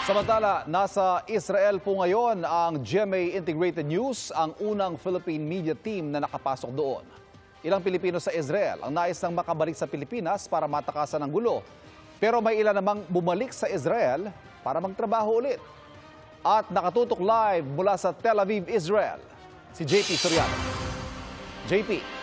Samantala, nasa Israel po ngayon ang GMA Integrated News, ang unang Philippine media team na nakapasok doon. Ilang Pilipino sa Israel ang nais ng makabalik sa Pilipinas para matakasan ang gulo. Pero may ilan namang bumalik sa Israel para magtrabaho ulit. At nakatutok live mula sa Tel Aviv, Israel, si JP Soriano. JP.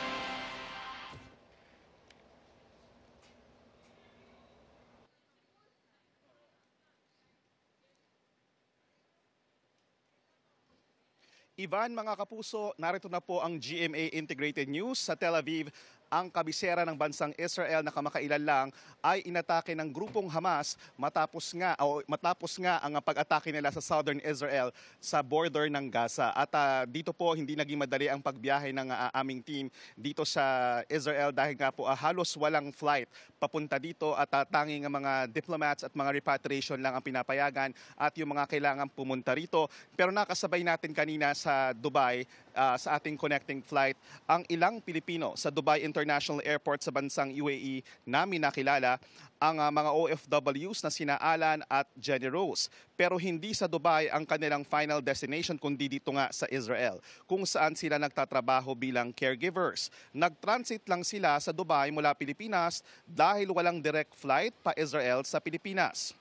Ivan, mga kapuso, narito na po ang GMA Integrated News sa Tel Aviv. Ang kabisera ng bansang Israel na kamakailan lang ay inatake ng grupong Hamas matapos nga ang pag-atake nila sa southern Israel sa border ng Gaza. At dito po hindi naging madali ang pagbiyahe ng aming team dito sa Israel dahil nga po halos walang flight papunta dito at tanging mga diplomats at mga repatriation lang ang pinapayagan at yung mga kailangan pumunta rito. Pero nakasabay natin kanina sa Dubai sa ating connecting flight ang ilang Pilipino sa Dubai International Airport sa bansang UAE namin nakilala ang mga OFWs na sina Alan at Jenny Rose. Pero hindi sa Dubai ang kanilang final destination kundi dito nga sa Israel kung saan sila nagtatrabaho bilang caregivers. Nag-transit lang sila sa Dubai mula Pilipinas dahil walang direct flight pa Israel sa Pilipinas.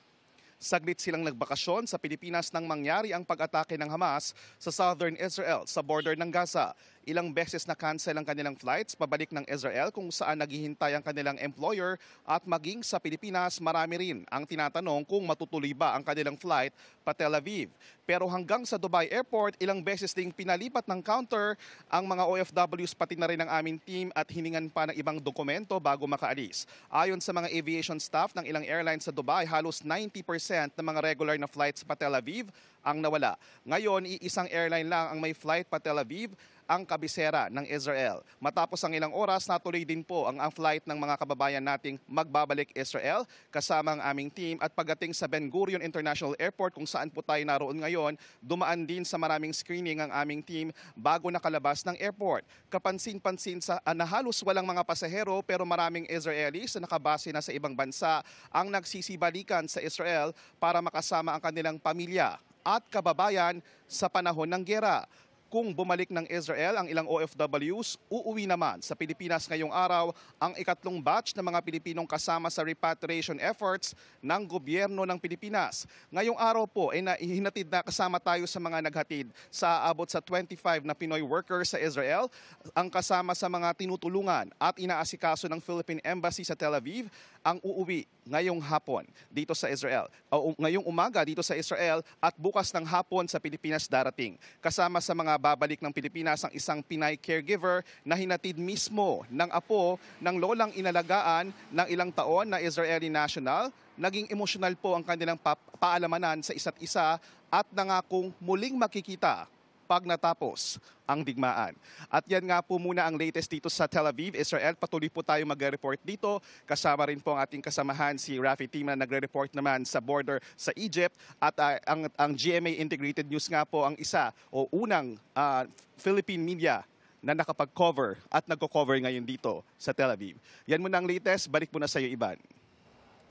Saglit silang nagbakasyon sa Pilipinas nang mangyari ang pag-atake ng Hamas sa southern Israel sa border ng Gaza. Ilang beses na cancel ang kanilang flights pabalik ng Israel kung saan naghihintay ang kanilang employer at maging sa Pilipinas marami rin ang tinatanong kung matutuloy ba ang kanilang flight pa Tel Aviv. Pero hanggang sa Dubai Airport, ilang beses ding pinalipat ng counter ang mga OFWs pati na rin ang aming team at hiningan pa ng ibang dokumento bago makaalis. Ayon sa mga aviation staff ng ilang airlines sa Dubai, halos 90% ng mga regular na flights pa Tel Aviv ang nawala. Ngayon, iisang airline lang ang may flight pa Tel Aviv, ang kabisera ng Israel. Matapos ang ilang oras, natuloy din po ang flight ng mga kababayan nating magbabalik Israel kasama ang aming team at pagdating sa Ben Gurion International Airport kung saan po tayo naroon ngayon, dumaan din sa maraming screening ang aming team bago nakalabas ng airport. Kapansin-pansin na halos walang mga pasahero pero maraming Israelis na nakabase na sa ibang bansa ang nagsisibalikan sa Israel para makasama ang kanilang pamilya at kababayan sa panahon ng giyera. Kung bumalik ng Israel ang ilang OFWs, uuwi naman sa Pilipinas ngayong araw ang ikatlong batch ng mga Pilipinong kasama sa repatriation efforts ng gobyerno ng Pilipinas. Ngayong araw po ay hinatid na kasama tayo sa mga naghatid sa abot sa 25 na Pinoy workers sa Israel, ang kasama sa mga tinutulungan at inaasikaso ng Philippine Embassy sa Tel Aviv ang uuwi ngayong hapon dito sa Israel. Ngayong umaga dito sa Israel at bukas ng hapon sa Pilipinas darating. Kasama sa mga babalik ng Pilipinas ang isang Pinay caregiver na hinatid mismo ng apo ng lolang inalagaan ng ilang taon na Israeli national. Naging emosyonal po ang kanilang paalamanan sa isa't isa at nangakong muling makikita pag natapos ang digmaan. At yan nga po muna ang latest dito sa Tel Aviv, Israel. Patuloy po tayo magre-report dito. Kasama rin po ang ating kasamahan si Rafi Tima na nagre-report naman sa border sa Egypt. At ang GMA Integrated News nga po ang isa o unang Philippine media na nakapag-cover at nagko-cover ngayon dito sa Tel Aviv. Yan muna ang latest. Balik po na sa iyo, Ivan.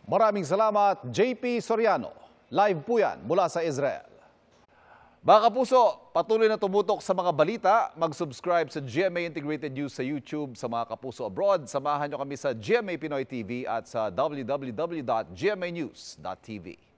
Maraming salamat, JP Soriano. Live po yan mula sa Israel. Mga kapuso, patuloy na tumutok sa mga balita. Mag-subscribe sa GMA Integrated News sa YouTube. Sa mga kapuso abroad, samahan nyo kami sa GMA Pinoy TV at sa www.gmanews.tv.